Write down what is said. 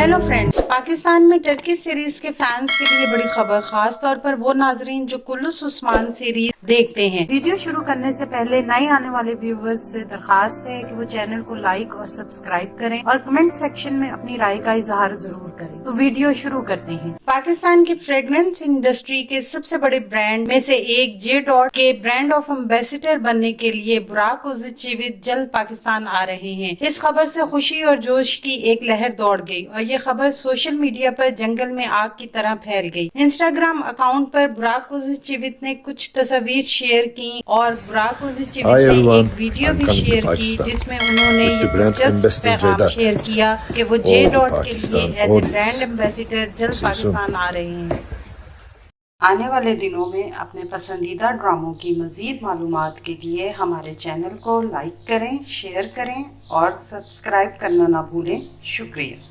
Hello friends, Pakistan में Turkey series के fans के लिए बड़ी खबर, खास तौर पर वो नाजरीन जो कुल्लुस उस्मान सीरीज देखते हैं। वीडियो शुरू करने से पहले नए आने वाले व्यूवर्स से दरखास्त है कि वो चैनल को लाइक और सब्सक्राइब करें और कमेंट सेक्शन में अपनी राय का इजहार जरूर करें। तो वीडियो शुरू करते हैं। पाकिस्तान की फ्रेग्रेंस इंडस्ट्री के सबसे बड़े ब्रांड में से एक जे डॉट के ब्रांड ऑफ एम्बेसडर बनने के लिए बुराक ओज़िचेविच जल्द पाकिस्तान आ रहे हैं। इस खबर से खुशी और जोश की एक लहर दौड़ गई और ये खबर सोशल मीडिया पर जंगल में आग की तरह फैल गई। इंस्टाग्राम अकाउंट पर बुराक ओज़िचेविच ने कुछ तस्वीर शेयर की और बुराक ओज़िचेविच ने एक वीडियो भी शेयर की जिसमें उन्होंने ये दिलचस्प पैगाम शेयर किया कि वो जे डॉट के लिए एज ए ब्रांड एम्बेसडर जल्द पाकिस्तान आ रहे हैं। आने वाले दिनों में अपने पसंदीदा ड्रामों की मज़ीद मालूमात के लिए हमारे चैनल को लाइक करें, शेयर करें और सब्सक्राइब करना ना भूलें। शुक्रिया।